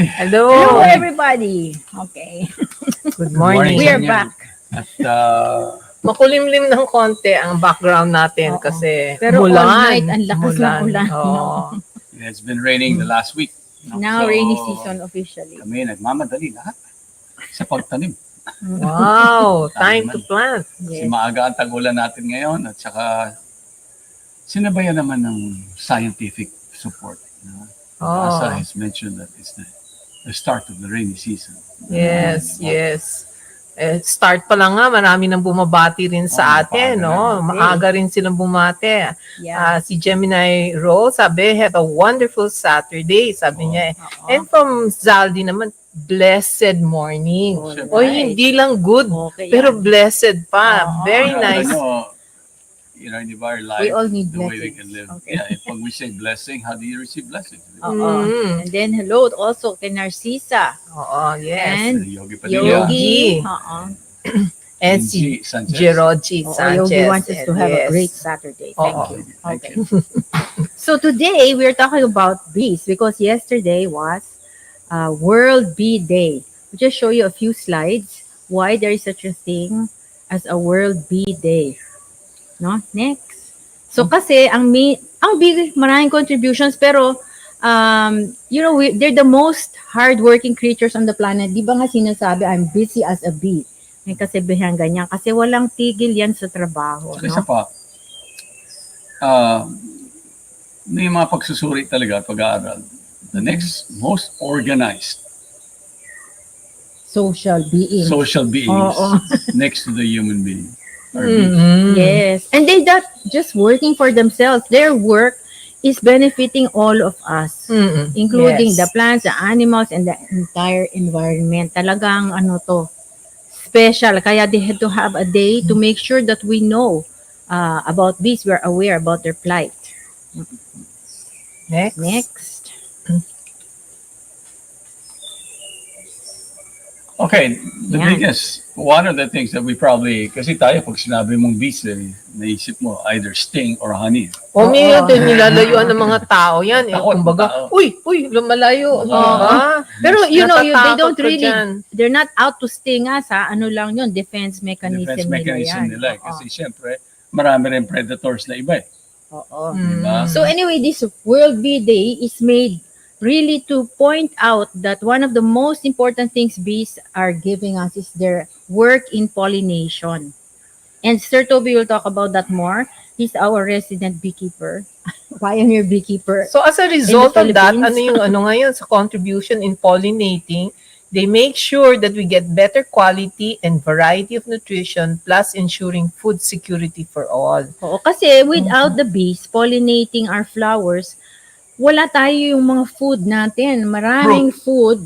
Hello. Hello, everybody. Okay. Good morning. We are back. At Makulimlim ng konti ang background natin Oo. kasi Pero umulan. all night, ang lakas ng ulan. Oo. it's been raining the last week. No? Now, So, rainy season officially. Kami nagmamadali lahat sa pagtanim. Wow, time to plant. Kasi Yes. maaga ang tag-ulan natin ngayon at saka sinabayan naman ng scientific support. No? Oh. Asa has mentioned that it's the start of the rainy season. Yes, yes. Start pa lang nga, marami nang bumabati rin sa atin, maaga no? na. Maaga rin silang bumati. Yeah. Si Gemini Rose, sabi, have a wonderful Saturday, sabi niya. Oo. And from Zaldi naman, blessed morning. Oh, O right. hindi lang good, Okay pero yan. blessed pa. Oo. Very Alam nice. nyo, di ba, our life, We all need the way we blessings. can live. Okay. Yeah, if pag we say blessing, how do you receive blessings? Oo. Mm. And then, hello also kay Narcisa. Oo, yes. And Yogi Padilla. Yogi. Oo. And si G. Sanchez. Jeroji Oo, Sanchez. Yogi wants us to have a Yes. great Saturday. Thank Oo. you. Thank Okay. you. So today, we're talking about bees because yesterday was World Bee Day. I'll just show you a few slides why there is such a thing as a World Bee Day. No? Next. So kasi ang bee, maraming contributions pero they're the most hardworking creatures on the planet. Di ba nga sinasabi, I'm busy as a bee. May kasabihan ganyan. Kasi walang tigil yan sa trabaho. Saka isa No? pa, may mga pagsusuri talaga at pag-aaral. The next most organized Social being. social beings Oo. next to the human being are bees. Mhm. Yes. And they're not just working for themselves. Their work is benefiting all of us, Mm-mm. including Yes. the plants, the animals, and the entire environment. Talagang special. Kaya they had to have a day to make sure that we know about bees. We're aware about their plight. Next. Next. Okay, the Yeah. biggest, one of the things that we probably, kasi tayo pag sinabi mong bees, naisip mo either sting or honey. O may Oo. nilalayuan ng mga tao yan. Takot Kumbaga, ng tao. uy, lumalayo. Oo. Diba? Pero they Natatakot don't ka really, dyan. they're not out to sting us ha. Ano lang yun, defense mechanism, Defense mechanism nila yan. nila. Kasi syempre, marami rin predators na iba. Oo. Diba? So anyway, this World Bee Day is made really to point out that one of the most important things bees are giving us is their work in pollination. And Sir Toby will talk about that more. He's our resident beekeeper, pioneer beekeeper. So as a result In the of that, Philippines. ngayon sa contribution in pollinating, they make sure that we get better quality and variety of nutrition plus ensuring food security for all. Oo, kasi without the bees pollinating our flowers, wala tayo yung mga food natin. Maraming food.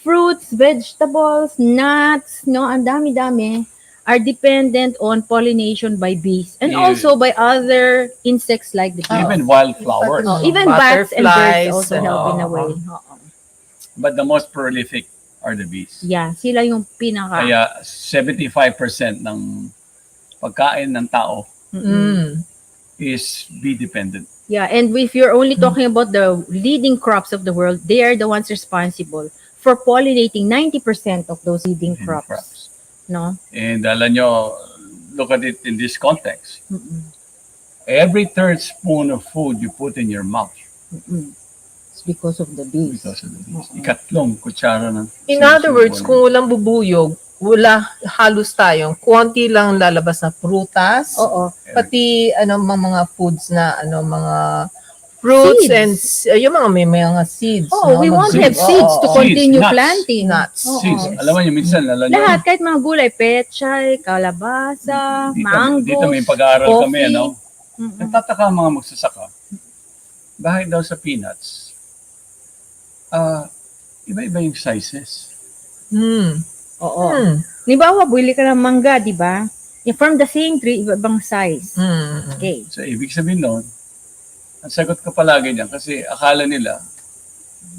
Fruits, vegetables, nuts, no, ang dami-dami are dependent on pollination by bees and Yeah. also by other insects like the bees. Even wildflowers. Oh, even bats and birds Butterflies, also help in a oo. way. Oo. But the most prolific are the bees. Yeah, sila yung pinaka. Kaya 75% ng pagkain ng tao Mm. is bee dependent. Yeah, and if you're only talking about the leading crops of the world, they are the ones responsible for pollinating 90% of those leading crops. No? And alam nyo, look at it in this context. Mm-mm. Every third spoon of food you put in your mouth Mm-mm. It's because of the bees. because of the bees. Oo. Ikatlong kutsara ng In other words, sinusubo kung walang bubuyog, wala halos tayong konti lang lalabas na prutas, Oo. pati mga foods na mga fruits Seeds. and yung may mga seeds. Oh, no? we won't Mag- have Oo, seeds to oo. continue nuts. planting. Nuts. Oo. seeds. Alam mo nyo, minsan, alam nyo, Lahat, kahit mga gulay, pechay, kalabasa, dito mango. may pag-aaral kami, coffee. ano? Nagtataka ang mga magsasaka. Bakit daw sa peanuts? Iba-iba yung sizes. Oo. Hmm. Halimbawa, bili ka ng mangga, di ba? From the same tree, iba-ibang size. Hmm. Okay. So, ibig sabihin nun, ang sagot ko palagi niyan kasi akala nila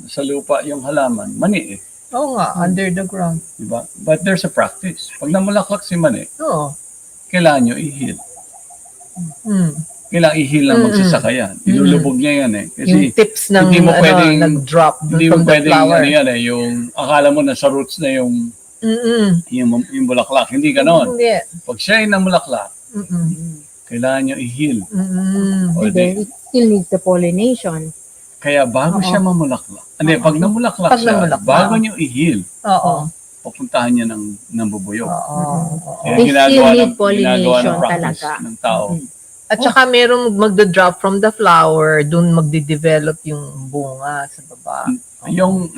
sa lupa yung halaman, mani eh. Oo nga, under the ground. Diba? But there's a practice. Pag namulaklak si mani, Oo. kailangan nyo i-heal. Hmm. kailangan ihil ng magsasaka yan. Ilulubog niya yan eh. Kasi Yung tips ng hindi mo pwedeng- nag-drop hindi mo from the pwedeng flower. ano yan eh, yung akala mo nasa roots na yung bulaklak. Hindi ganon. Hindi. Pag siya ay namulaklak, kailangan niya ihil. O And then it still needs the pollination. Kaya bago siya mamulaklak, pag namulaklak Pag siya, namulaklak. bago niyo ihil, Oo. papuntahan niya ng bubuyog. Oo. Yan They still need ginagawa ng pollination practice talaga. ng tao. At saka merong magda-drop from the flower, dun magde-develop yung bunga sa baba. Yung,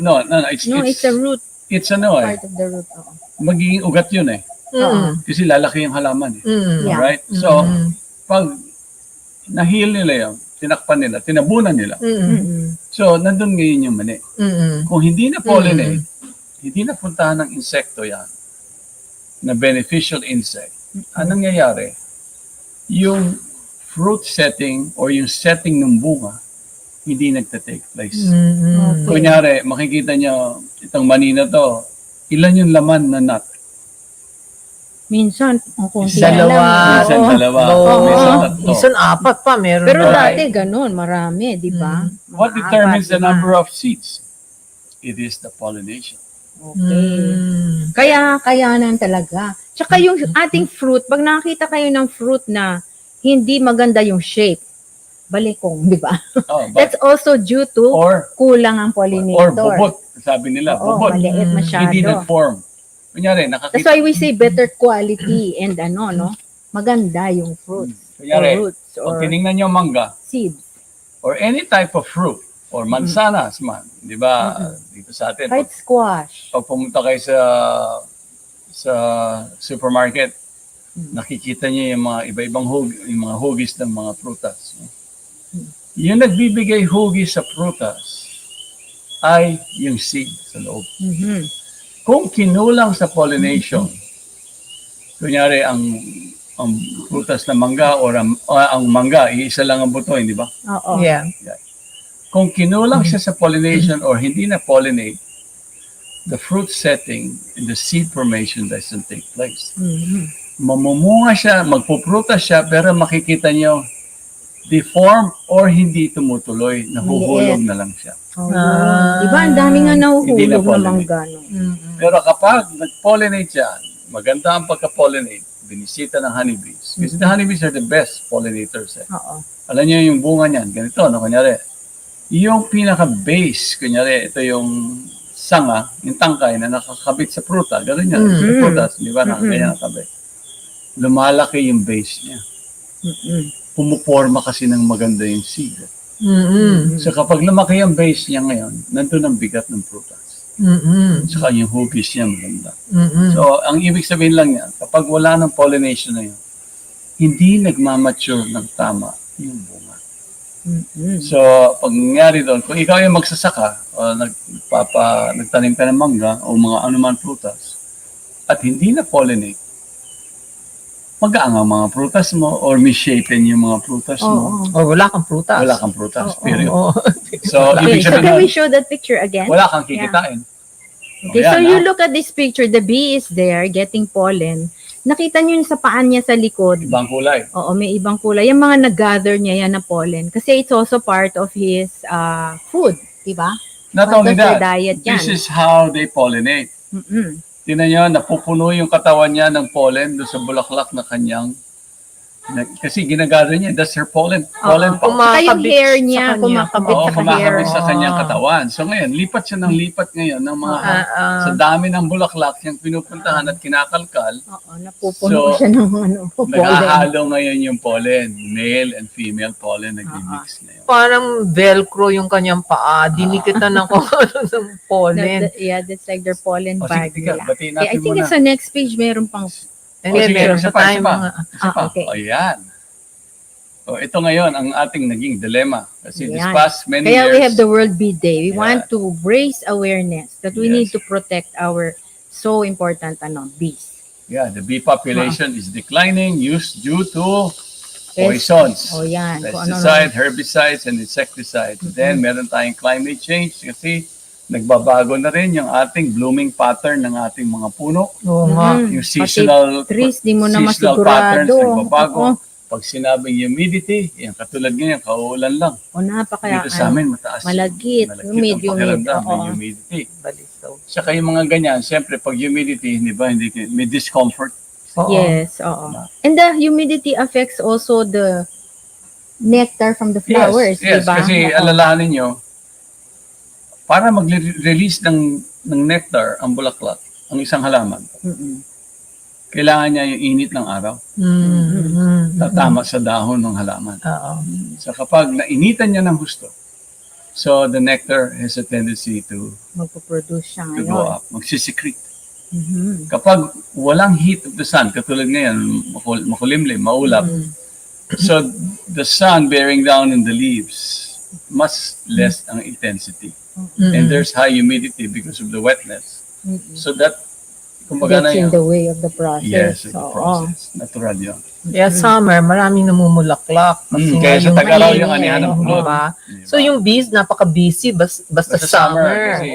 It's a root, it's ano eh, part of the root. Oo. magiging ugat yun eh. Kasi lalaki yung halaman eh. Yeah. Alright? So, pag nahil nila yun, tinakpan nila, tinabunan nila. So, nandun ngayon yung mani. Kung hindi na pollinate, hindi na puntahan ng insekto yan, na beneficial insect, anong nangyayari? Yung fruit setting or yung setting ng bunga, hindi nagta-take place. Okay. Kunyari, makikita nyo, itong mani na to, ilan yung laman na nut? Minsan, ang konti Dalawa. lang. Minsan Oo. dalawa, Oo. minsan tatlo. Minsan apat pa, meron. Pero pa. dati ganun, marami, di ba? What Mga determines apat, the di ba? number of seeds? It is the pollination. Okay. Kaya kayanan talaga. Tsaka yung ating fruit, pag nakakita kayo ng fruit na hindi maganda yung shape, balikong, di ba? Oh, but, That's also due to or kulang ang pollinator. bubot. Sabi nila, Oo, bubot. maliit masyado. Hindi nag-form. Kunyari, That's nakakita. why we say better quality and maganda yung fruit. Kunyari, Or roots pag or tinignan nyo mangga, seeds. or any type of fruit, or mansanas man, di ba, dito sa atin, Kahit squash. pag pumunta kayo sa supermarket, nakikita niyo yung mga iba-ibang yung mga hugis ng mga prutas. Yung nagbibigay hugis sa prutas ay yung seed sa loob. Mhm. Kung kinulang sa pollination, kunyari ang prutas na mangga or ang mangga, iisa lang ang buto, hindi ba? Oo. Yeah. Kung kinulang siya sa pollination or hindi na pollinate, the fruit setting and the seed formation doesn't take place. Mhm. Mamumunga siya, magpuprutas siya, pero makikita niyo, deform or hindi tumutuloy, nahuhulog na lang siya. Oh, diba, ang dami nga Hindi na nahuhulog na pollinate. mangga. No? Pero kapag nag-pollinate siya, maganda ang pagka-pollinate, binisita ng honeybees. Kasi the honeybees are the best pollinators. Eh. Oo. Alam niyo yung bunga niyan, ganito, no? Kunyari, yung pinaka-base, kunyari, ito yung sanga, yung tangkay na nakakabit sa pruta, gano'n yan, sa prutas, di ba, kaya nakakabit. Lumalaki yung base niya. Pumuporma kasi ng maganda yung seed. So kapag lumaki yung base niya ngayon, nandun ang bigat ng prutas. Saka yung hugis niya maganda. So ang ibig sabihin lang yan, kapag wala ng pollination na yun, hindi nagmamature ng tama yung bunga. So pag nangyari doon, kung ikaw yung magsasaka, o nagtanim ka ng mangga o mga anuman prutas, at hindi na pollinate, mag-aang ang mga prutas mo or misshapen yung mga prutas mo. Or wala kang prutas. Wala kang prutas, period. Oo. So, Okay, ibig so can sabihin we nun, show that picture again? wala kang kikitain. Okay, so you look at this picture, the bee is there getting pollen. Nakita niyo yung sa paan niya sa likod. Ibang kulay. Oo, may ibang kulay. Yung mga nag-gather niya yan na pollen. Kasi it's also part of his food, di ba? Not Part only of their that, diet yan. this is how they pollinate. Tingnan nyo, napupuno yung katawan niya ng pollen doon sa bulaklak na kanyang kasi ginagano niya, that's her pollen pouch. Saka yung Kumakabit hair sa niya, kanya. kumakabit Oo, sa hair. kumakabit sa kanyang katawan. So ngayon, lipat siya ng lipat ngayon ng mga sa dami ng bulaklak yung pinupuntahan at kinakalkal. Oo, napupuno siya ng pollen. Naghahalo ngayon yung pollen, male and female pollen nag-mix ngayon. Parang velcro yung kanyang paa. Dinikitan ng kung ano ng pollen. Yeah, that's like their pollen O bag sige, nila. batiin I natin think muna. it's sa next page, meron pang Hindi, sige, meron isa pa pa, tayong isa pa. mga... okay. O yan. O ito ngayon ang ating naging dilemma. Kasi this Yan. past many Kaya years, we have the World Bee Day. We Yeah. want to raise awareness that we Yes. need to protect our so important bees. yeah, the bee population is declining due to poisons. Oh, yan. Kung ano-ano. Pesticide, herbicides, and insecticides. Then, meron tayong climate change kasi nagbabago na rin yung ating blooming pattern ng ating mga puno. Oo nga. Mhm. Yung seasonal Trees, di mo na seasonal masigurado. patterns nagbabago. Oo. pag sinabing humidity, yan, katulad ngayon, kauulan lang. O napaka, Dito sa amin, mataas. malagkit, humid, ang pakiramdam, may oo. humidity. Balisaw. Saka yung mga ganyan, siyempre, pag humidity, di ba, hindi, may discomfort. Oo. Yes, oo. And the humidity affects also the nectar from the flowers, Yes, di ba? kasi Oo. alalahanin nyo, para mag-release ng nectar ang bulaklak, ang isang halaman, Mm-mm. kailangan niya yung init ng araw. Tatama sa dahon ng halaman. Oo. So kapag nainitan niya ng gusto, so the nectar has a tendency to Magpo-produce siya go ngayon. up, magsisecrete. Mhm. Kapag walang heat of the sun, katulad ngayon, makulimlim, maulap, so the sun bearing down in the leaves, much less ang intensity. And there's high humidity because of the wetness. Mm-mm. So that, kumbaga na That's in yun. the way of the process. Yes, it's a Oo. process. Natural yun. Kaya summer, maraming namumulaklak. Kasi Kaya nga sa yung Tagaraw init, yung anihan ng di blood. ba? Diba? So yung bees, napaka-busy basta Basta summer. kasi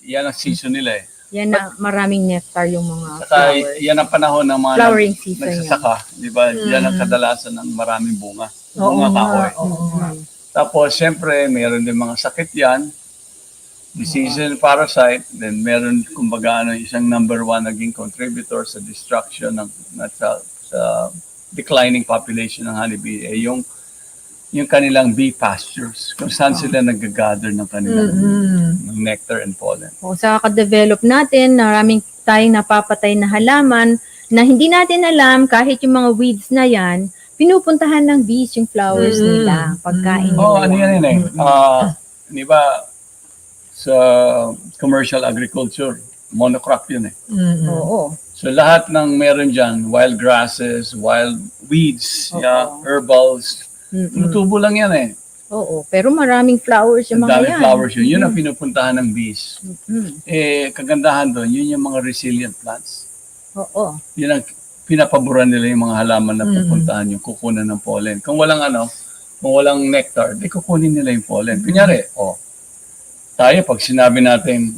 yan ang season nila eh. Yan na, maraming nectar yung mga Saka flowers. yan ang panahon ng mga Flowering season yan. nagsasaka. Di ba? Yan ang kadalasan ng maraming bunga. Oo Bunga nga, kahoy. oo nga. Tapos, siyempre, mayroon din mga sakit yan. Disease and parasite. Then, meron, kumbaga, isang number one naging contributor sa destruction ng sa declining population ng honeybee, yung kanilang bee pastures, kung saan sila nag-gather ng kanilang ng nectar and pollen. O, sa ka-develop natin, maraming tayong napapatay na halaman na hindi natin alam, kahit yung mga weeds na yan, pinupuntahan ng bees yung flowers nila, pagkain nila. Oh, ano yan eh. Di ba, sa commercial agriculture, monocrop yun eh. Oo. So lahat ng meron dyan, wild grasses, wild weeds, Oo. herbals, Mm-mm. tutubo lang yan eh. Oo. Pero maraming flowers yung Ang mga daming yan. flowers yun. Yun ang pinupuntahan ng bees. Mm. Kagandahan doon, yun yung mga resilient plants. Oo. Yun ang pinapaboran nila yung mga halaman na pupuntahan yung kukunan ng pollen. Kung walang nectar, di kukunin nila yung pollen. Kunyari, tayo pag sinabi natin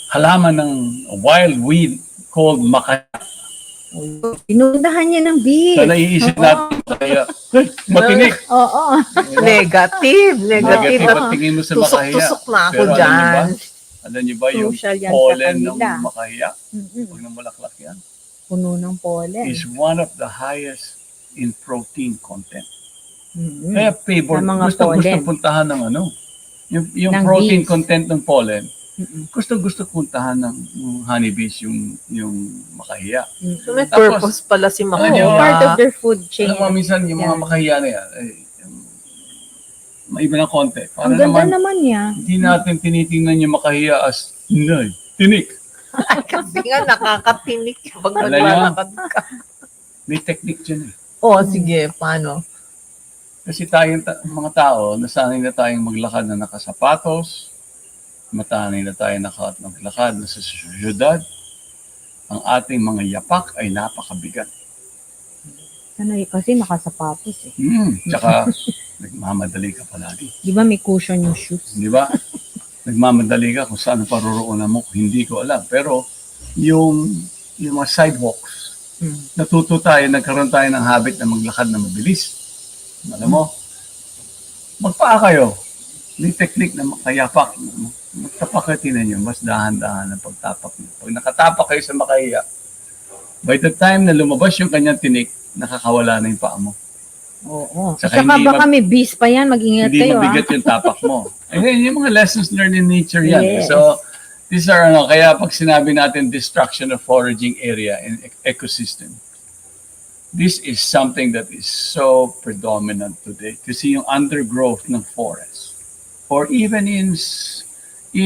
halaman ng wild weed called makaya. Pinuntahan niya ng bees. So naiisip natin, makaya, matinik. Oo. Negative. Negative At at tingin mo sa makaya. tusok-tusok na ako Pero dyan. alam niyo ba yung Crucial yan sa pollen ng kanila. makaya, Mm-mm. pag namulaklak yan, Puno ng pollen. is one of the highest in protein content. Mm-mm. Kaya favorite, Sa mga gusto pollen. puntahan ng yung Ng protein bees. content ng pollen, Mm-mm. gusto puntahan ng honeybees yung makahiya. So may Tapos, purpose pala si alam niyo, Oo, part of Makaya. their food chain. Alam mo, minsan yung mga Yan. makahiya na yan, maiba ng konti. Para Ang ganda naman, naman niya. hindi natin tinitingnan yung makahiya as tinik. Kasi nga nakakatinik pag Alam niyo? naglalakad ka. May technique dyan eh. Oo, sige. Paano? Kasi tayong mga tao, nasanay na tayong maglakad na nakasapatos, matanay na tayo maglakad na sa syudad. Ang ating mga yapak ay napakabigat. Sanay kasi nakasapatos eh. Tsaka, nagmamadali ka palagi. Di ba may cushion yung shoes? Di ba? Nagmamadali ka kung saan ang paruroonan mo, hindi ko alam. Pero, yung mga sidewalks, natuto tayo, nagkaroon tayo ng habit na maglakad na mabilis. Alam mo, magpaa kayo. May technique na makayapak. Magtapak kayo, tinan nyo, mas dahan-dahan ang pagtapak nyo. Pag nakatapak kayo sa makahiya, by the time na lumabas yung kanyang tinik, nakakawala na yung paa mo. Oo. Saka Saka hindi baka may bees pa yan, mag-ingat Hindi kayo mabigat yung tapak mo. Ayun, yung mga lessons learned in nature yan. Yes. So, these are, kaya pag sinabi natin destruction of foraging area and ecosystem, this is something that is so predominant today. Kasi yung undergrowth ng forest, or even in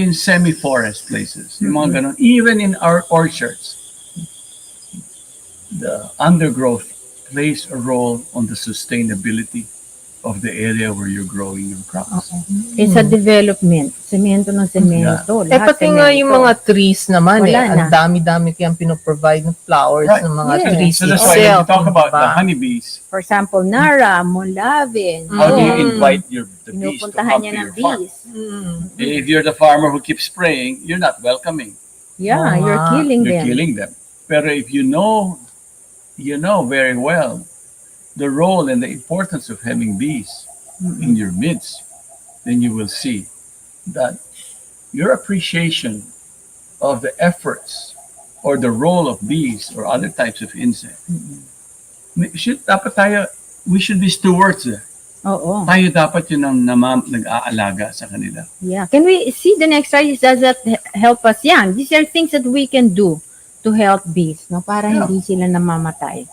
semi-forest places, yung mga ganun, even in our orchards, the undergrowth plays a role on the sustainability of the area where you're growing your crops. It's a development. Semento ng semento. Eh, pati nga yung mga trees naman Wala Ang na. dami-dami kayang pinoprovide ng flowers Right. ng mga Yes. trees So that's why when itself. you talk about the diba? honeybees, For example, Nara, Molavin. how do you Mm. invite the bees to Pinupuntahan come niya to ng your farm? bees. If you're the farmer who keeps spraying, you're not welcoming. Yeah, Oo you're nga. killing You're them. killing them. Pero if you know very well the role and the importance of having bees in your midst, then you will see that your appreciation of the efforts or the role of bees or other types of insects. We should be stewards. Oo. Tayo dapat yun ang nag-aalaga sa kanila. Yeah. Can we see the next slide? Does that help us? Yan. These are things that we can do to help bees, no? Para Yeah. hindi sila namamatay.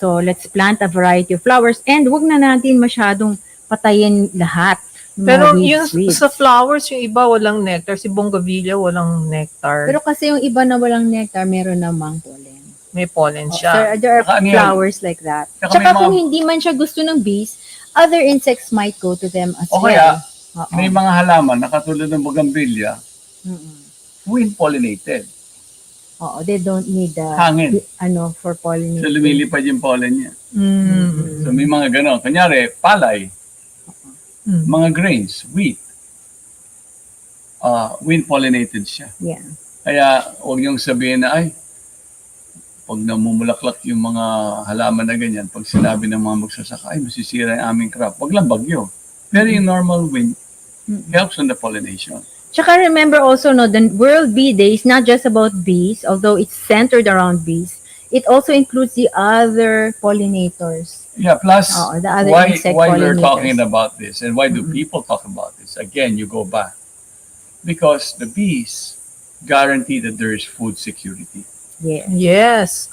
So, let's plant a variety of flowers and wag na natin masyadong patayin lahat. ng mga Pero weeds. yung sa flowers, yung iba walang nectar. Si Bongavilla walang nectar. Pero kasi yung iba na walang nectar, meron namang pollen. May pollen siya. There are Saka ano yan? flowers like that. Saka Tsaka may kung mga- hindi man siya gusto ng bees, other insects might go to them as O well. kaya, Oo. may mga halaman na katulad ng bougainvillea, Mm-mm. wind-pollinated. Oo, they don't need the Hangin. for pollination. So lumilipad yung pollen niya. Mm. So may mga ganon. Kunyari, palay, Mm. mga grains, wheat, wind-pollinated siya. Yeah. Kaya huwag niyong sabihin na, ay, pag namumulaklak yung mga halaman na ganyan, pag sinabi ng mga magsasaka, ay, masisira yung aming crop. Huwag lang bagyo. Very normal wind helps on the pollination. Tsaka remember also, no, the World Bee Day is not just about bees, although it's centered around bees. It also includes the other pollinators. Yeah, plus, Oo, the other why insect we're pollinators. talking about this and why do people talk about this? Again, you go back. Because the bees guarantee that there is food security. Yeah. Yes.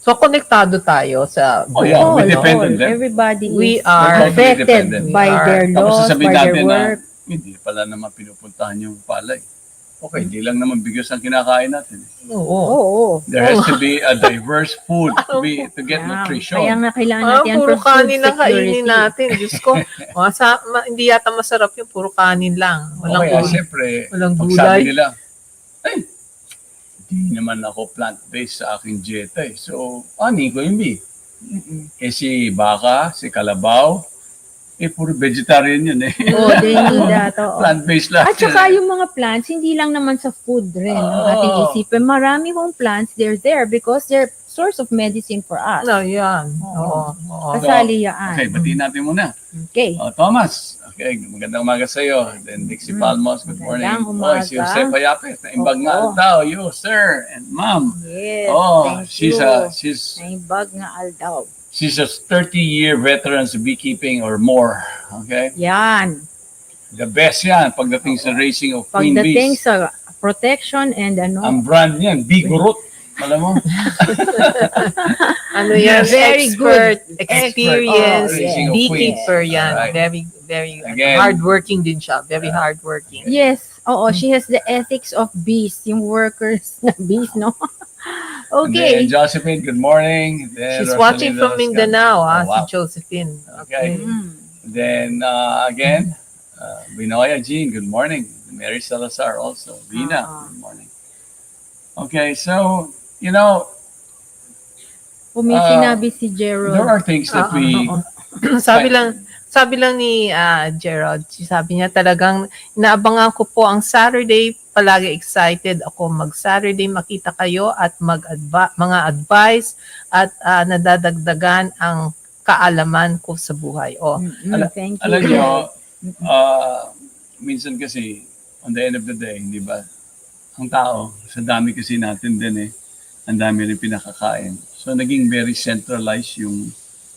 So, konektado tayo sa Oh, yeah, we All, depend on all. them. Everybody We is are affected dependent. by We are. their Tapos laws, by sasabihin their natin na, work. hindi pala naman pinupuntahan yung palay. Okay, hindi lang naman bigas ang kinakain natin. Oo. Oo. There has to be a diverse food to get Yeah. nutrition. Kaya nga kailangan Ah, natin yan puro for food kanin lang security. kainin natin. Diyos ko, hindi yata masarap yung puro kanin lang. Walang Okay, gulay. siyempre, Walang pag gulay. sabi nila, ay, di naman ako plant-based sa aking dieta eh. So, ani ko yung bee. Eh si baka, si kalabaw, puro vegetarian yun eh. Oh, they need that. Oo. Plant-based lang. At saka yung mga plants, hindi lang naman sa food rin ang Oo. ating isipin. Marami kong plants, they're there because they're source of medicine for us. No, yan. Oo. Oo. Kasali yan. Okay, batiin natin muna. Okay. Thomas, okay, magandang umaga sa iyo. Then Dixie Palmos, good morning. Magandang umaga. Si Jose Payapit, naimbag Oo. nga daw, you, sir, and ma'am. Yes, thank she's you. she's Naibag nga aldaw. she's a 30-year veteran sa beekeeping or more. Okay? Yan. The best yan pagdating sa raising of queen Pagdating bees. sa protection and ano. Ang brand niyan, Bee Gurut. Alam mo? Ano yan? Very Expert, good. experienced, Raising of beekeeper queens. yan. Alright. Very, very Again. hardworking din siya. Very hardworking. Yes. Oo, she has the ethics of bees. Yung workers na bees, no? And Okay. then Josephine, good morning. Then She's Rosalina watching from Lascan. Mindanao, Oh, si wow. Josephine. Okay. Then again, Binoya Jean, good morning. Mary Salazar also. Vina, good morning. Okay, so, you know, Kung may sinabi si there Gerald. are things that we... Sabi lang ni Gerald, sabi niya talagang inaabangan ko po ang Saturday, palagi excited ako mag-Saturday, makita kayo at mga advice at nadadagdagan ang kaalaman ko sa buhay. Oh, Thank you. Alam nyo, minsan kasi, on the end of the day, di ba, ang tao, sa dami kasi natin din ang dami rin pinakakain. So, naging very centralized yung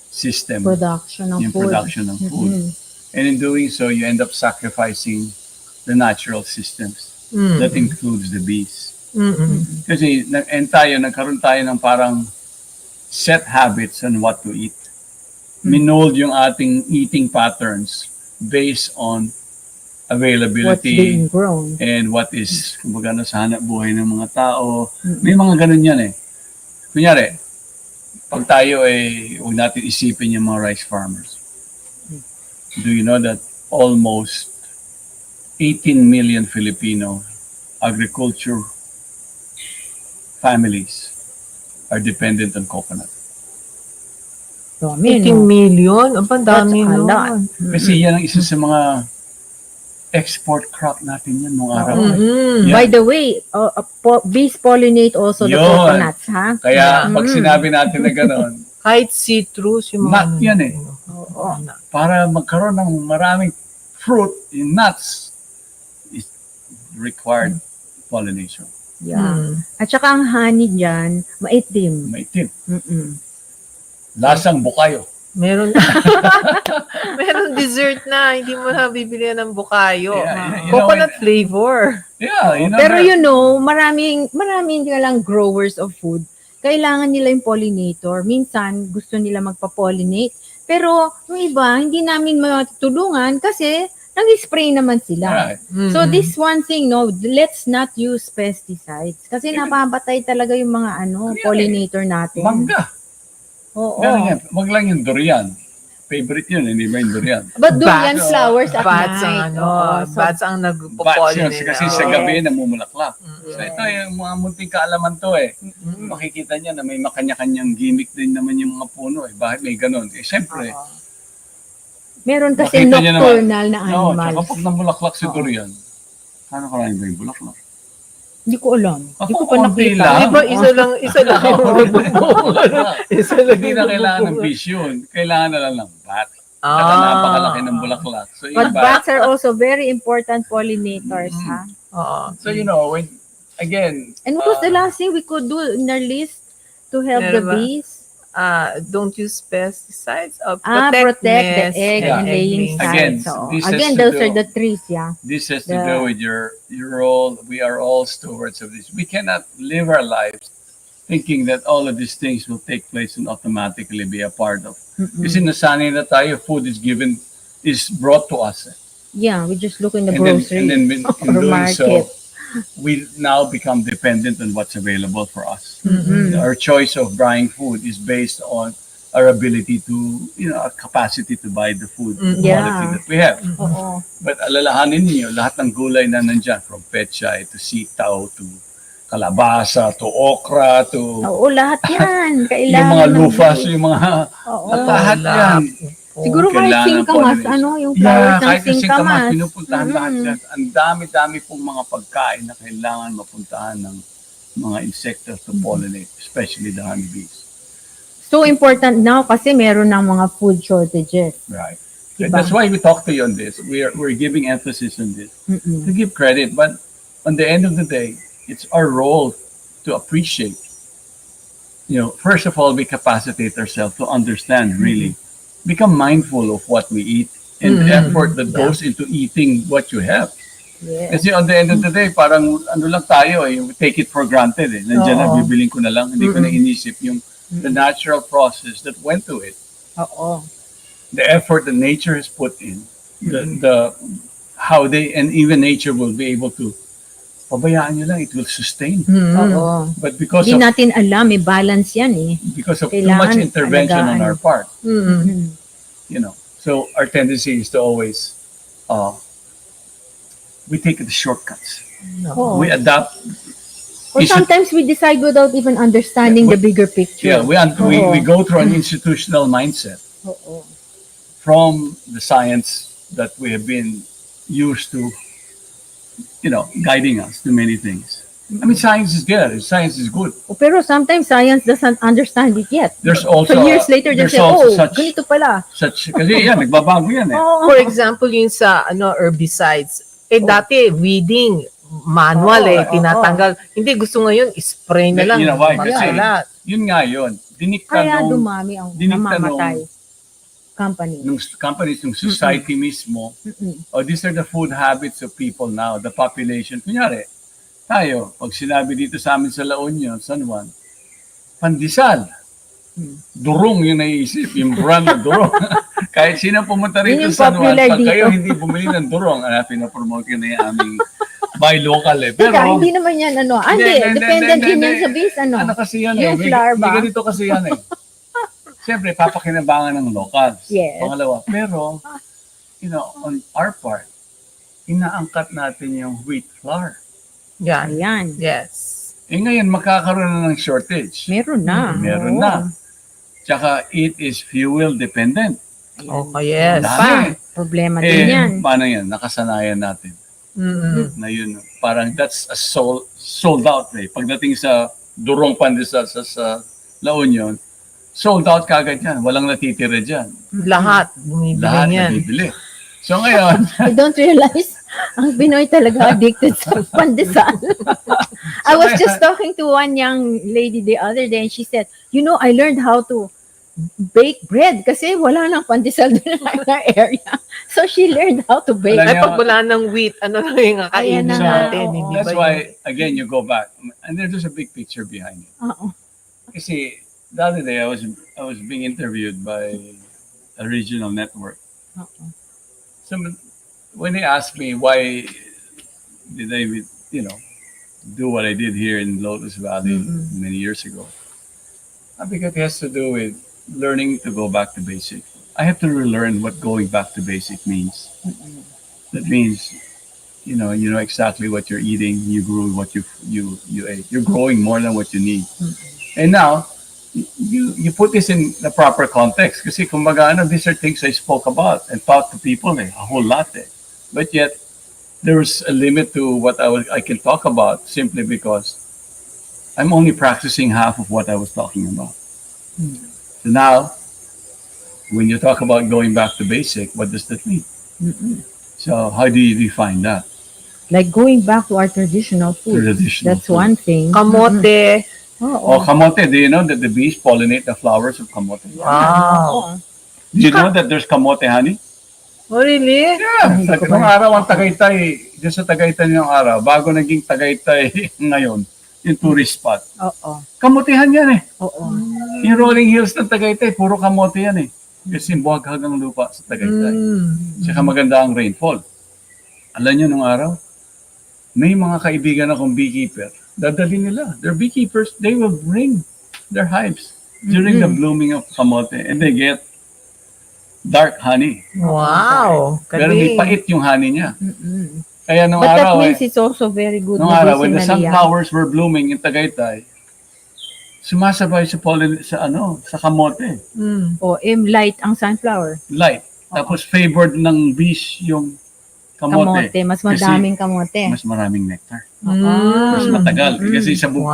system, Production ng yung food. production ng food. And in doing so, you end up sacrificing the natural systems. That includes the bees. Kasi nagkaroon tayo ng parang set habits on what to eat. Minold yung ating eating patterns based on What's availability being grown. and what is, kumbaga sa hanap buhay ng mga tao. May mga ganun yan Kunyari, pag tayo huwag natin isipin yung mga rice farmers. Do you know that almost 18 million Filipino agriculture families are dependent on coconut? Dami, 18 no? million? Ang dami That's a lot. nun. Kasi yan ang isa sa mga export crop natin yan nung araw. Mm. Yeah. By the way, bees pollinate also the Yun. coconuts, ha? Kaya pag sinabi natin na gano'n, Kahit citrus, yung Nut yan eh. Oo. Para magkaroon ng maraming fruit in nuts, is required pollination. Yeah. At saka ang honey dyan, maitim. Maitim. Mm-mm. Lasang bukayo. Meron meron dessert na, hindi mo na bibili ng bukayo. Yeah, Coconut flavor. Yeah, Pero maraming ka lang growers of food. Kailangan nila yung pollinator. Minsan, gusto nila magpa-pollinate. Pero, yung iba, hindi namin matutulungan kasi nag-spray naman sila. Right. So, this one thing, no, let's not use pesticides. Kasi napabatay talaga yung mga pollinator natin. Mangga. Oo. Ganun yan. Wag lang yung durian. Favorite yun, hindi ba yung durian? But durian flowers at Bats night. ang Oo. So, bats ang Bats yun, nagpo-pollinate. kasi sa gabi namumulaklak. So ito yung mga munting kaalaman to eh. Mm-mm. Makikita niya na may makanya-kanyang gimmick din naman yung mga puno eh. Bakit may ganun? Eh syempre, meron kasi makita niyo naman. nocturnal na no, tsaka animals. pag namulaklak si Oo. durian, ano karami ba yung bulaklak? Hindi ko alam. Hindi ko pa Konti nakita. lang. Iba, isa lang yung isa lang Hindi na kailangan ng vision. Kailangan na lang ng bat. Saka napakalaki ng bulaklak. So, But yung bat, bats are also very important pollinators, ha? Oo. so you know, when, again, And what was the last thing we could do in our list to help the Meron ba? bees? Don't use pesticides. Protect the nest egg Yeah. and laying Again, sites. So, this has again, to those do- are the trees, yeah. this has to The- do with your role. We are all stewards of this. We cannot live our lives thinking that all of these things will take place and automatically be a part of. Kasi nasanay na tayo, food is brought to us. Yeah, we just look in the And then, grocery and then in or doing market. so, we now become dependent on what's available for us. Mm-hmm. Our choice of buying food is based on our ability to, our capacity to buy the food, the Yeah. quality that we have. Oo. But alalahanin niyo, lahat ng gulay na nandyan, from pechay to sitaw to kalabasa to okra to Oo, lahat yan. Kailangan yung mga ng lufas, bees. yung mga Oo. lahat yan. Siguro kahit Kailangan singkamas, pollination. yung flowers ng kahit yung singkamas. pinupuntahan lahat yan. Ang dami-dami pong mga pagkain na kailangan mapuntahan ng mga insects to pollinate, especially the honeybees. So important now kasi meron ng mga food shortages. Right. Diba? That's why we talk to you on this. We're giving emphasis on this Mm-mm. to give credit, but on the end of the day, it's our role to appreciate. First of all, we capacitate ourselves to understand really, become mindful of what we eat and the effort that goes into eating what you have. Yes. Kasi on the end of the day, parang ano lang tayo we take it for granted Nandiyan na, Oo. bibiling ko na lang, hindi ko na inisip yung the natural process that went to it. Oo. The effort that nature has put in, the how they, and even nature will be able to, pabayaan nyo lang, it will sustain. Oo. But because Hindi of, natin alam, may balance yan eh. because of too Kailangan much intervention on alagaan. our part, Mm-hmm. so our tendency is to always, we take the shortcuts. Oo. We adapt. Or sometimes we decide without even understanding the bigger picture. Yeah, we Oo. go through an institutional mindset Oo. from the science that we have been used to, guiding us to many things. I mean, science is good. Science is good. Pero sometimes science doesn't understand it yet. There's also So years later, they there's say, also oh, ganito pala. kasi nagbabago yan Oo. For example, yung sa herbicides, dati weeding, manual Oo, tinatanggal. Hindi, gusto ngayon, spray na lang. You know why? Kasi Magkalat. yun nga yun. Dinikta Kaya nung dumami ang dinikta namamatay company. companies, nung society mismo, these are the food habits of people now, the population. Kunyari, tayo, pag sinabi dito sa amin sa La Union, San Juan, pandesal. Durong yung naiisip, yung brand na durong. Kahit sino pumunta rito Yun yung sa San Juan, popular pag kayo dito. hindi bumili ng durong, pinapromote ko na yung aming buy local Pero, Teka, hindi naman yan Hindi, dependent din yan sa base, ano kasi yan Yung may flour ba? ganito kasi yan Siyempre, papakinabangan ng locals. Yes. Pangalawa. Pero, on our part, inaangkat natin yung wheat flour. Yan. Ayan. Yes. Ngayon, magkakaroon na ng shortage. Meron na. Meron Oo. na. Tsaka, it is fuel dependent. Ayan. Okay, yes. Dami. Problema din yan. Paano yan? Nakasanayan natin. Mm-mm. Na yun, parang that's a sold out. Pagdating sa durong pandesal sa La Union, sold out kagad yan. Walang natitira dyan. Lahat, bumibili Lahat niyan. nabibili. So ngayon, I don't realize ang Pinoy talaga addicted sa pandesal. I was just talking to one young lady the other day and she said, I learned how to bake bread kasi wala nang pandesal doon na area. So she learned how to bake. Wala Ay, pag wala ng wheat, ano lang yung Ayan kakainin na nga, natin? oo. Hindi that's ba why, yun? again, you go back. And there's a big picture behind it. Oo. Kasi the other day, I was being interviewed by a regional network. Oo. So when they asked me why did I, do what I did here in Lotus Valley many years ago, I think it has to do with learning to go back to basic. I have to relearn what going back to basic means. That means, you know exactly what you're eating. You grew what you ate. You're growing more than what you need. And now, you put this in the proper context. Kasi kumbaga, these are things I spoke about and talked to people a whole lot. But yet, there's a limit to what I can talk about simply because I'm only practicing half of what I was talking about. So now, when you talk about going back to basic, what does that mean? So how do you define that? Like going back to our traditional food. Traditional That's food. one thing. Kamote. Oh, kamote. Do you know that the bees pollinate the flowers of kamote? Wow. Do you know that there's kamote honey? Oh, really? Yeah. Nung araw ang Tagaytay, dyan sa Tagaytay yung araw, bago naging Tagaytay ngayon, yung tourist spot. Oo. Kamotehan yan eh. Oo. Yung rolling hills ng Tagaytay, puro kamote yan eh. Kasi buwag ng lupa sa Tagaytay. Tsaka maganda ang rainfall. Alam nyo nung araw, may mga kaibigan akong beekeeper. Dadali nila. They're beekeepers. They will bring their hives during the blooming of kamote. And they get dark honey. Wow. Pero may Galing. pait yung honey niya. Mm-mm. Kaya nung But that araw means it's also very good nung araw, when the medicinally. sunflowers were blooming in Tagaytay, sumasabay sa sa kamote. O, light ang sunflower. Light. Tapos favored ng bees yung kamote. Kamote. Mas madaming kamote. Mas maraming nectar. Ah. Mas matagal. Kasi sa Wow.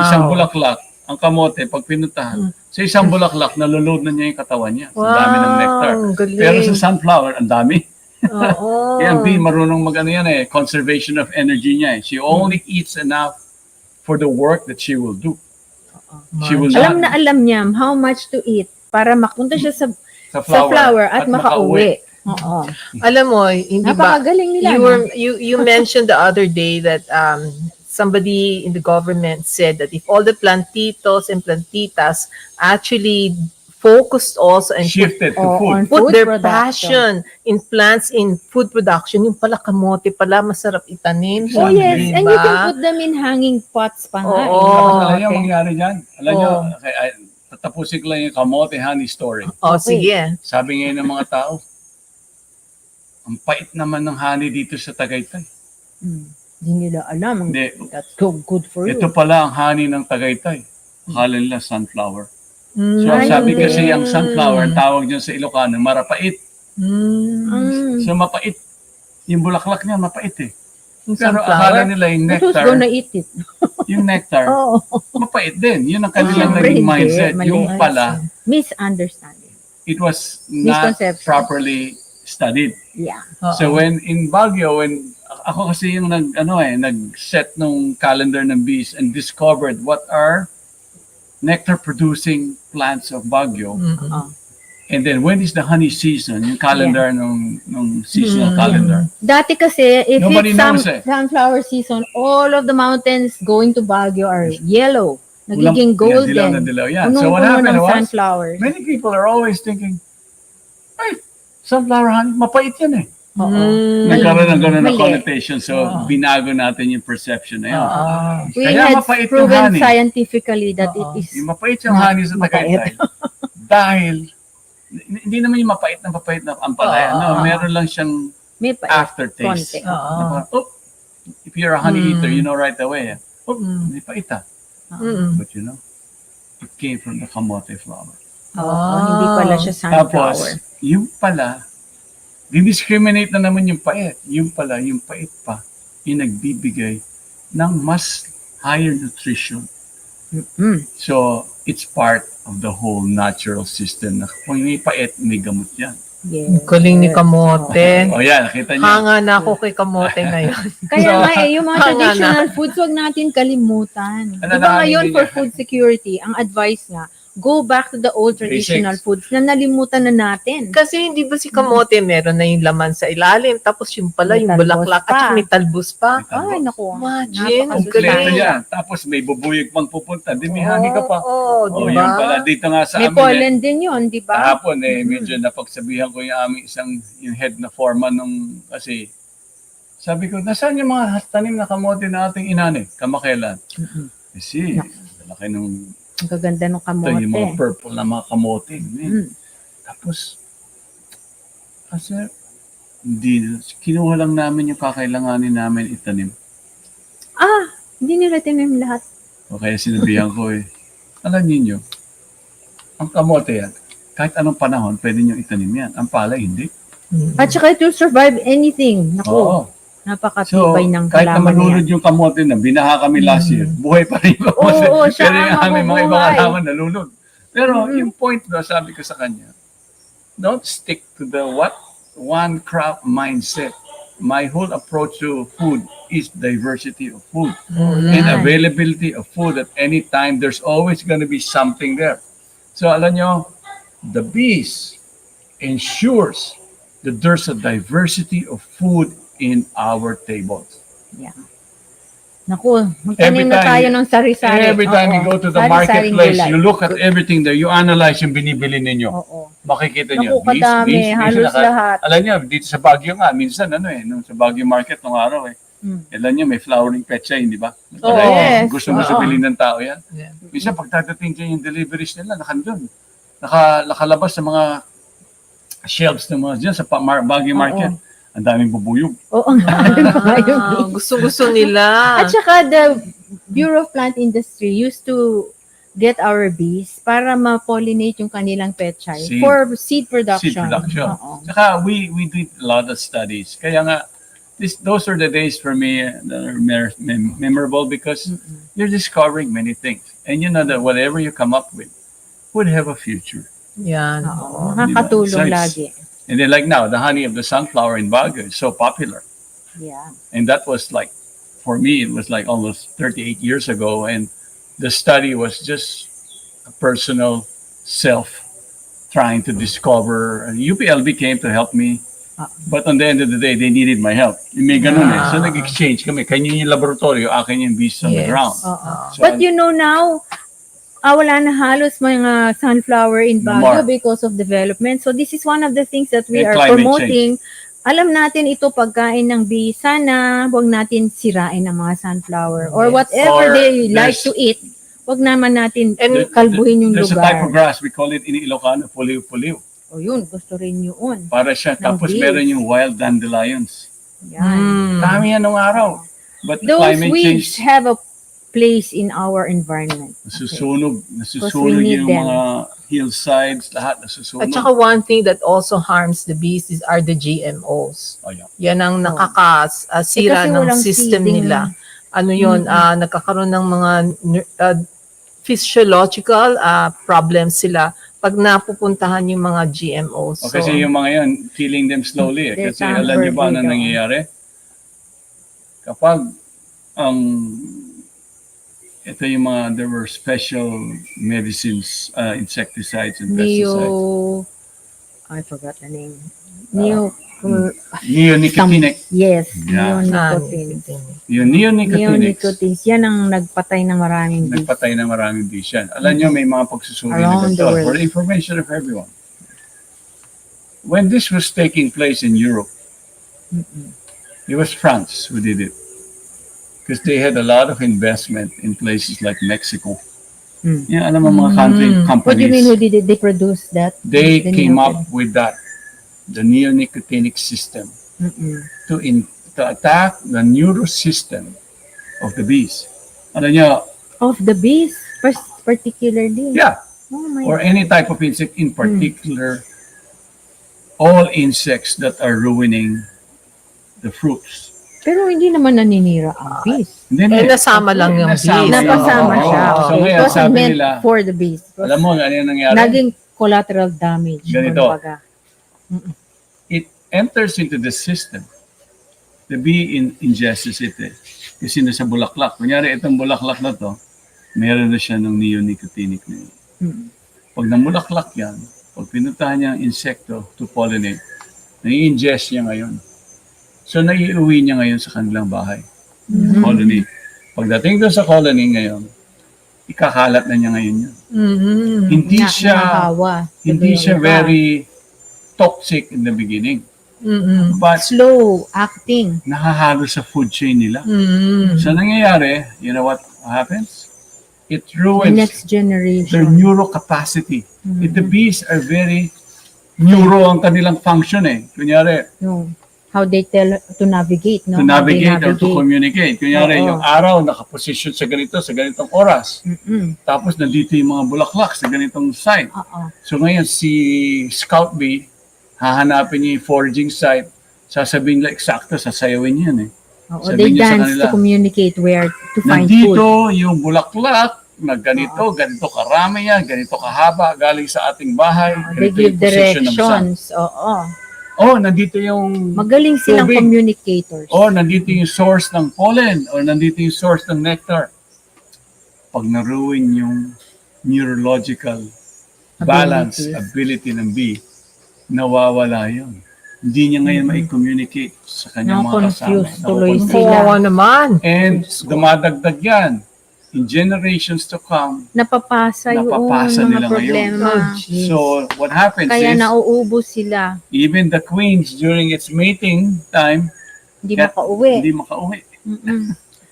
isang bulaklak, ang kamote, pag pinuntahan, sa isang bulaklak, nalulod na niya yung katawan niya. Sa dami ng nectar. Galing. Pero sa sunflower, ang dami. Oo. Kaya ang bee, marunong conservation of energy niya. She only eats enough for the work that she will do. She will Alam na not alam niya how much to eat para mapunta siya sa sa flower at makauwi. Oo. Alam mo, hindi ba, Napakagaling nila. you mentioned the other day that somebody in the government said that if all the plantitos and plantitas actually focused also and shifted to Oh, food. on put food their production. passion in plants in food production, yung pala kamote pala masarap itanim. Oh Exactly. yes, and you Diba? can put them in hanging pots pa nga. Oo. Tapos eh. alam niyo ang mangyari dyan? Alam niyo, Oh. tatapusin ko lang yung kamote honey story. Oh, sige. Sabi ngayon ng mga tao, ang pait naman ng honey dito sa Tagaytay. Hindi nila alam. Hindi. That's good for you. Ito pala ang honey ng Tagaytay. Akala nila sunflower. So Ay, sabi hindi. kasi ang sunflower, ang tawag dyan sa Ilocano, marapait. Mm. So mapait. Yung bulaklak niya mapait eh. Yung Pero sunflower. akala nila yung But who's nectar, gonna eat it? yung nectar, Oh, mapait din. Yun ang kanilang Siyempre, naging hindi. mindset. Mali. Yung pala, misunderstanding. it was not Misconception. properly studied. Yeah. Oo. So when in Baguio, ako kasi yung nag-set nung calendar ng bees and discovered what are nectar producing plants of Baguio. Mm-mm. Oh. And then when is the honey season, yung calendar nung seasonal calendar. Dati kasi, if Nobody it's knows eh. sunflower season, all of the mountains going to Baguio are yellow. Nagiging Dilaw na golden. dilaw yan. So Punong-puno what happened ng was, sunflowers. many people are always thinking, ay, sunflower honey, mapait yan eh. Oo. Nagkaroon ng ganun na Mali. connotation. So binago natin yung perception na yun. We Kaya had mapait yung proven honey. scientifically that Oo. it is Yung mapait yung Not honey sa Tagaytay. Dahil, hindi naman yung mapait na ampalaya. No, meron lang siyang may pa aftertaste. konti. Oo. Oh, if you're a honey eater, you know right away. Oh, may pait ah. Mm-mm. But you know, it came from the kamote flower. Oo, hindi pala siya sunflower. Tapos, yung pala, didiscriminate na naman yung pait. Yung pala, yung pait pa, yung nagbibigay ng mas higher nutrition So, it's part of the whole natural system na kung may pait, may gamot yan. Yes. Ang galing ni Kamote. O yan, nakita niyo. Hanga na ako kay Kamote ngayon. Kaya nga yung mga Hanga traditional foods, wag natin kalimutan. Ano Diba na, ngayon hindi for niya- food security, ang advice nga, go back to the old traditional Basics. foods na nalimutan na natin. Kasi hindi ba si Kamote meron na yung laman sa ilalim, tapos yung pala yung May talbos bulaklak pa. at saka may talbos pa. Ay, naku. Imagine, ang Kompleto galing. yan. Tapos may bubuyog pang pupunta. Di may hangin ka pa. Oo, O, di yun ba? pala. Dito nga sa May amin pollen din yun, di ba? kahapon medyo napagsabihan ko yung aming yung head na foreman nung kasi sabi ko, nasaan yung mga tanim na kamote na ating inani? Kamakailan? Kasi, laki nung Ang gaganda ng ito, yung mga kamote. purple na mga kamote. Mm. Tapos, kasi, hindi, kinuha lang namin yung kakailanganin namin itanim. Hindi nila tinim lahat. O kaya sinabihan ko alam niyo, ang kamote yan, kahit anong panahon, pwede nyo itanim yan. Ang palay, hindi. At saka to survive anything. Naku, Oo. So, napakatibay ng kahit na halaman na manunod yan. yung kamote na binaha kami last year, buhay pa rin yung kamote. Oo, siya Pero yung ang aming mga ibang mabubuhay. halaman nalunod. Pero Mhm. yung point na sabi ko sa kanya, don't stick to the one crop mindset. My whole approach to food is diversity of food and Yan. availability of food at any time. There's always going to be something there. So alam nyo, the bees ensures that there's a diversity of food in our tables. Naku, Every magtanim na time- tayo ng sari-sari. Every time you Oo. go to the Sari-saring marketplace, gulay. you look at everything there, you analyze yung binibili ninyo. Oo. Makikita Naku, niyo, kadami. Halos lahat. Alam niyo, dito sa Baguio nga, minsan nung sa Baguio Market nung araw alam niyo, may flowering petchay, di ba? Oo. Yes. Gusto mo Oo. sa bilhin ng tao yan. Yeah. Minsan, pagtatating kayo yung deliveries nila, nakandun. Nakalabas sa mga shelves ng mga dyan sa Baguio Market. Ang daming bubuyog. Oo nga. Gusto-gusto nila. At saka the Bureau of Plant Industry used to get our bees para ma-pollinate yung kanilang petchay Seed. for seed production. Seed production. Oo. Saka we did a lot of studies. Kaya nga, those are the days for me that are memorable because you're discovering many things. And you know that whatever you come up with would have a future. Yan. Oo. Nakakatulong Diba? lagi. And then like now, the honey of the sunflower in Baguio is so popular. Yeah. And that was like, for me, it was like almost 38 years ago. And the study was just a personal self trying to discover. And UPLB came to help me. But on the end of the day, they needed my help. Yung may ganun So nag-exchange kami. Kanya yung laboratorio, akin yung bees on the Yes. ground. Oo. So, But you know now, wala na halos mga sunflower in No Baguio more. because of development. So this is one of the things that we And are climate promoting. Alam natin ito pagkain ng bee. Sana huwag natin sirain ang mga sunflower or Yes. whatever Or they like there's- to eat. Huwag naman natin And kalbuhin yung there's a type of lugar. grass, we call it in Ilocano, puliw-puliw. O yun, gusto rin yun. Para siya. Ng Tapos bees. meron yung wild dandelions. Yan. Dami yan nung araw. But Those climate weeds change, have a place in our environment. nasusunog Because we need yung them. mga hillsides, lahat nasusunog. At saka one thing that also harms the bees are the GMOs. Oh, yeah. Yan ang nakakasira Kasi ng walang system seeding. nila. Ano yun, nagkakaroon ng mga physiological problems sila pag napupuntahan yung mga GMOs. O kasi yung mga yun, killing them slowly. They're Kasi alam niyo ba na tampered with, nangyayari? Kapag ito yung mga, there were special medicines, insecticides and pesticides. I forgot the name. Neo, Neonicotinic. yes, Yeah. neonicotinoids. Yung neonicotinics, Neonicotinoids, yan ang nagpatay ng maraming bees. nagpatay ng maraming bees yan. Alam niyo, may mga pagsusuri na Around the ganito. world. For the information of everyone. When this was taking place in Europe, it was France who did it. Because they had a lot of investment in places like Mexico. Yeah, alam mo mga country companies. What do you mean, who did it? They produced that? They The came neocotinoid. up with that, the neonicotinic system, Mm-mm. to attack the neurosystem of the bees. Alam niyo, Of the bees, particularly. yeah, Oh my or any type of insect, in particular, all insects that are ruining the fruits. Pero hindi naman naninira ang bees. Hindi, nasama lang yung Nasama bees. lang. Napasama Oo. siya. So Okay. It ngayon, wasn't sabi meant nila, for the bees. It was alam mo ano yung nangyari? naging collateral damage. Ganito. kumbaga. It enters into the system. The bee ingests it eh. Kasi nasa bulaklak. Kunyari, itong bulaklak na to, meron na siya ng neonicotinic na yun. Mm. Pag namulaklak yan, pag pinuntahan niya ang insekto to pollinate, nai-ingest niya ngayon. So, naiuwi niya ngayon sa kanilang bahay. Colony. Pagdating doon sa colony ngayon, ikakalat na niya ngayon yun. Mhm. Hindi siya, Nakakahawa. hindi Diba siya yung iba? very toxic in the beginning. Mhm. But Slow acting. nahahalo sa food chain nila. Mhm. So, nangyayari, you know what happens? It The ruins next their generation. neurocapacity. The bees are very neuro ang kanilang function eh. Kunyari, No. How they tell to navigate, no? to How they navigate or to communicate. Kunyari, Oo. yung araw nakaposisyon sa ganitong oras. Mm-mm. Tapos nandito yung mga bulaklak sa ganitong site. Oo. So ngayon, si Scout Bee, hahanapin niya yung foraging site, sasabihin nila eksakto, sasayawin yan eh. Oo, Sabihin they niya sa dance kanila, to communicate where to find nandito food. yung bulaklak na ganito karami yan, ganito kahaba, galing sa ating bahay. They Ganito give yung position ng sun. directions. Oo. Oh, nandito yung Magaling silang Tubig. communicators. or nandito yung source ng pollen or nandito yung source ng nectar. Pag naruin yung neurological balance, ability ng bee, nawawala yun. Hindi niya ngayon mai-communicate sa kanyang mga kasama. Na-confuse tuloy Nakukonfuse. sila. Kawawa naman. And dumadagdag yan. In generations to come, Napapasa yung Napapasa mga nila ngayon. problema. Oh, jeez. so what happens Kaya is, nauubos sila. even the queens during its mating time, Hindi Kaya- makauwi. hindi makauwi. Mm-mm.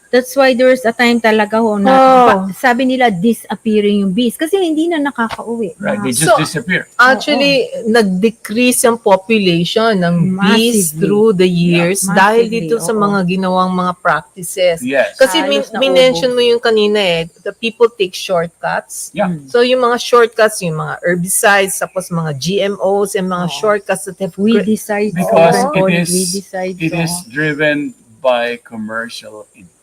That's why there's a time talaga ho na Oh. sabi nila disappearing yung bees kasi hindi na nakakauwi. Right? They Ah, just So, disappear. Actually, nag-decrease ang population ng bees Massively. through the years Yeah, dahil massively, dito sa oo. mga ginawang mga practices. Yes. Kasi Halos naubos. minention mo yung kanina eh, the people take shortcuts. Yeah. So yung mga shortcuts, yung mga herbicides, tapos mga GMOs, and mga Oo. shortcuts that have we decide Because we decide it is driven by commercial intent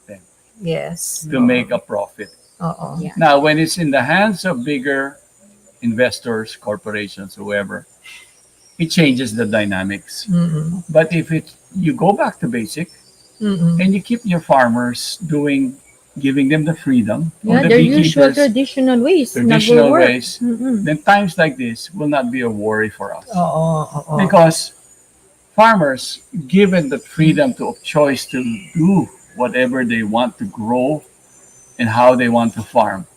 Yes. to make a profit. Oo. Yeah. Now, when it's in the hands of bigger investors, corporations, whoever, it changes the dynamics. Mm-mm. But if you go back to basic Mm-mm. and you keep your farmers giving them the freedom, or Yeah, the their usual beekeepers, traditional ways. traditional nagwo-work. ways, Mm-mm. then times like this will not be a worry for us. Oo. Oo. Because farmers, given the freedom of choice to do whatever they want to grow and how they want to farm,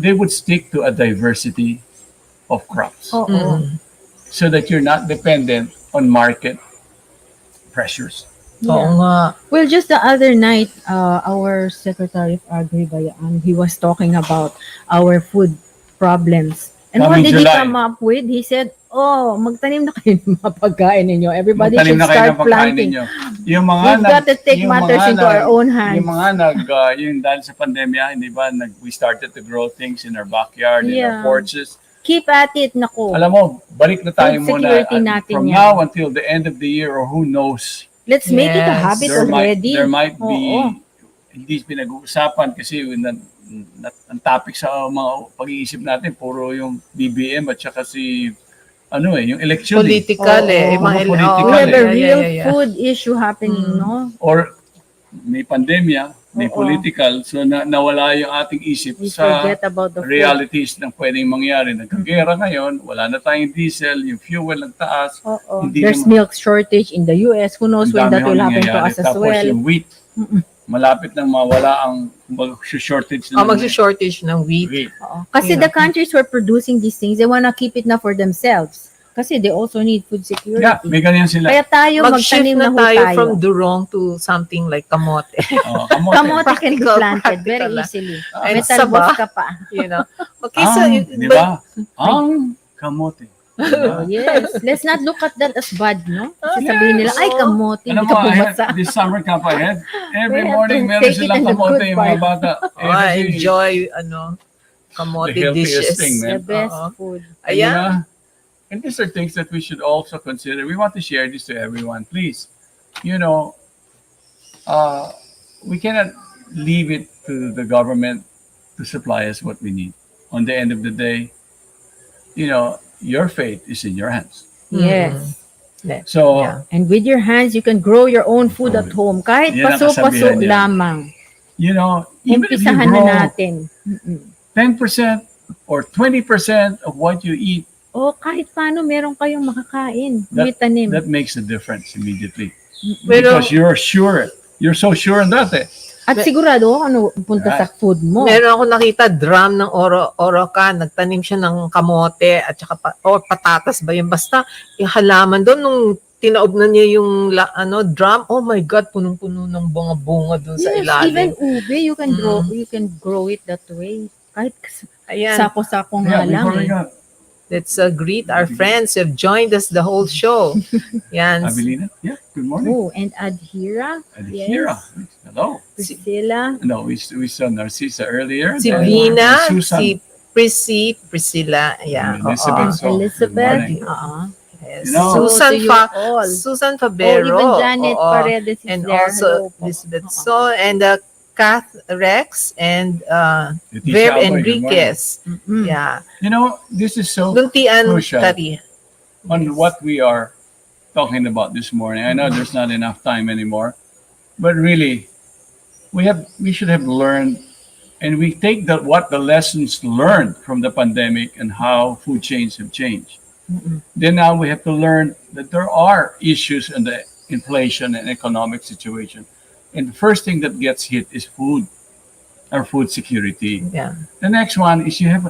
they would stick to a diversity of crops Oo. Mm-mm. so that you're not dependent on market pressures. Oo nga. Well, just the other night, our Secretary of Agri, Bayaan, he was talking about our food problems. And what Coming did he July. come up with? He said, oh, magtanim na kayo ng mga pagkain ninyo. Everybody Magtanim should na kayo start ng pagkain planting. ninyo. Yung mga We've got to take matters into our own hands. Yung mga yung dahil sa pandemya, hindi ba, we started to grow things in our backyard, in our Yeah. porches. Keep at it, nako. Alam mo, balik na tayo Food muna. security natin From yan. now until the end of the year, or who knows, Let's make it a Yes. habit there already. might be, Oo. hindi pinag-uusapan kasi ang topic sa mga pag-iisip natin, puro yung BBM at saka yung election. Political Oo. eh. Mga Mga political We have a eh. real food issue happening, Mm. no? Or may pandemya, may Oo. political, so nawala yung ating isip We sa forget about the food. realities ng pwedeng mangyari. Nagkagera ngayon, wala na tayong diesel, yung fuel nagtaas. Oo. Hindi There's naman. milk shortage in the US. Who knows when Ang that dami will hong happen to nangyayari. us as Tapos well. yung wheat, Mm-mm. malapit nang mawala ang shortage na magsi-shortage ng wheat. wheat. Oo. Kasi Yeah. the countries who are producing these things, they wanna keep it na for themselves. Kasi they also need food security. Yeah, may ganyan sila. Kaya tayo, Mag-shift magtanim na na ho tayo tayo. from durong to something like kamote. Kamote. Kamote can be Practical, planted very practical na. easily. And May saba. talbos ka pa. You know? Okay, Ang, so, di ba? Ang kamote. Oh, yes. Let's not look at that as bad, no? Kasi sabihin nila, ay, kamote, Alam hindi mo, ka pumasa. this summer camp ahead, every We have morning to meron take it silang in the kamote good yung mga part. bata. I Kasi, enjoy, kamote The healthiest dishes. thing, man. The best Oo. food. Ayan. And these are things that we should also consider. We want to share this to everyone. Please, we cannot leave it to the government to supply us what we need. On the end of the day, your fate is in your hands. Yes. So, Yeah. And with your hands, you can grow your own food at home. Kahit Yan ang paso-paso kasabihan niya. lamang. even if you Umpisahan na grow natin. 10% or 20% of what you eat, O kahit paano, meron kayong makakain. That- May tanim. that makes a difference immediately. Pero Because you're sure. You're so sure on that. At sigurado ako ano punta sa food mo. meron ako nakita drum ng oroka, nagtanim siya ng kamote at saka or patatas ba yun. Basta yung halaman doon nung tinaob na niya yung drum, oh my God, punong-puno ng bunga-bunga doon sa Yes, ilalim. even ube, you can grow it that way. Kahit Ayan. sako-sako nga lang before we eh. go, Let's greet our friends who have joined us the whole show. Yan. Abilina, good morning. Oh, and Adhira, Adhira, hello. Priscilla, No, we saw Narcisa earlier. Si and Vina, Susan, si Priscilla, ayan. Elizabeth. and So, Elizabeth. good morning. Yes. You know- Susan To you all. Susan Oh, Fabero. even Janet oo. Paredes is And there. also Hello po. Elizabeth Oo. So and Kath Rex and Leticia Verb Aboy, good Enriquez. Mm. Yeah. This is so Luntian crucial. Tari. on what we are talking about this morning. I know there's not enough time anymore, but really, we should have learned, and we take what the lessons learned from the pandemic and how food chains have changed. Then now we have to learn that there are issues in the inflation and economic situation, and the first thing that gets hit is food, or food security. Yeah. The next one is you have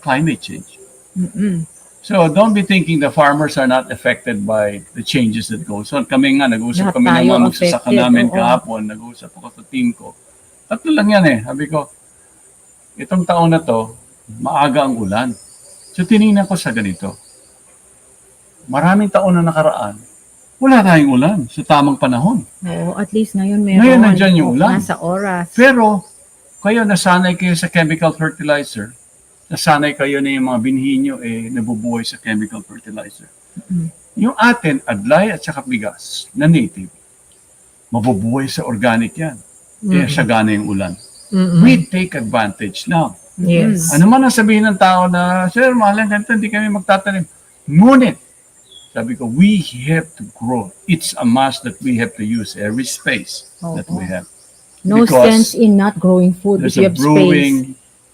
climate change. Mm-mm. So don't be thinking the farmers are not affected by the changes that goes on. Kami nga, nag-usap Lahat kami ng tayo mga magsasaka affected, namin oo. kahapon. Nag-usap ako sa team ko. Tatlo lang yan eh. Sabi ko, itong taon na to, maaga ang ulan. So tinignan ko sa ganito. Maraming taon na nakaraan, wala tayong ulan sa tamang panahon. Oo, at least ngayon meron. Ngayon, nandyan yung ulan. Nasa oras. Pero, kayo nasanay kayo sa chemical fertilizer. Nasanay kayo na yung mga binhi nyo nabubuhay sa chemical fertilizer. Yung atin, adlay at saka bigas na native, mabubuhay sa organic yan. Kaya sagana yung ulan. We take advantage now. Yes. Ano man ang sabihin ng tao na, Sir, mahal yan ganito, hindi kami magtatanim. Ngunit, sabi ko, we have to grow. It's a must that we have to use every space that we have. No Because sense in not growing food if There's you a have space. brewing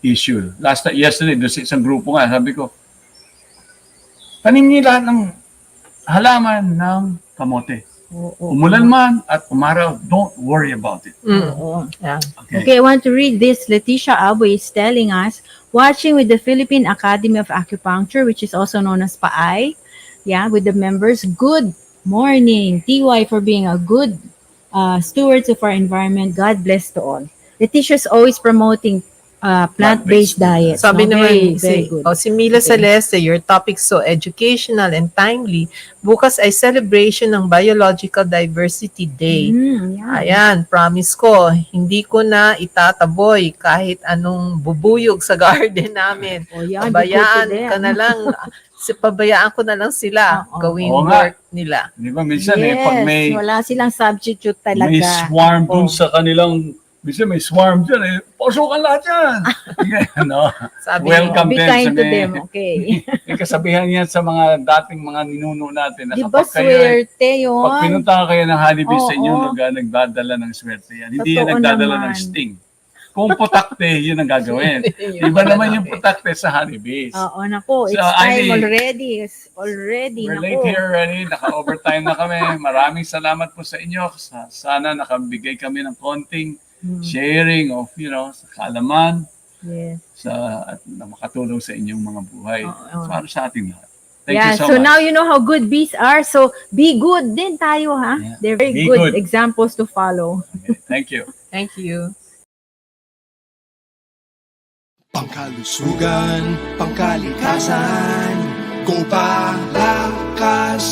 issue. Yesterday, doon sa isang grupo nga, sabi ko, tanim niyo lahat ng halaman ng kamote. Oo. Umulan man at umaraw, don't worry about it. Oo. Yeah. Okay, I want to read this. Leticia Aboy is telling us, watching with the Philippine Academy of Acupuncture, which is also known as PAAI, with the members. Good morning, TY, for being a good stewards of our environment. God bless to all. Leticia is always promoting plant-based diet. Sabi naman very good. si Mila Okay. Celeste, your topic so educational and timely. Bukas ay celebration ng Biological Diversity Day. Yeah. Ayan, promise ko, hindi ko na itataboy kahit anong bubuyog sa garden namin. Oh, yan, Pabayaan because of ka na them. lang, pabayaan ko na lang sila Oo. gawin Oo nga. work nila. Di ba, minsan Yes, pag may wala silang substitute talaga. may swarm dun Oh. sa kanilang, minsan may swarm dyan pasukan lahat yan. no? Sabi Welcome Be din kind sa to them, okay? may kasabihan yan sa mga dating mga ninuno natin. Na Di ba kapag kayo swerte yun? pag pinunta kayo ng honeybee sa Oo. inyong lugar, nagdadala ng swerte yan. Hindi yan Totoo nagdadala naman. ng sting. Kung putakte, yun ang gagawin. Iba naman yung putakte sa honeybees. Oo, naku, it's So, time Ivy, already. It's already, We're naku. late here already. Naka-overtime na kami. Maraming salamat po sa inyo. Sana nakabigay kami ng konting sharing of, sa kaalaman, Yes. at na makatulong sa inyong mga buhay. Oo. Para sa ating lahat. Thank Yeah, you so so much. now you know how good bees are. So be good din tayo, ha? Yeah. They're very Be good good. examples to follow. Okay, thank you. Thank you. Pangkalusugan, pangkalikasan, go Palakas!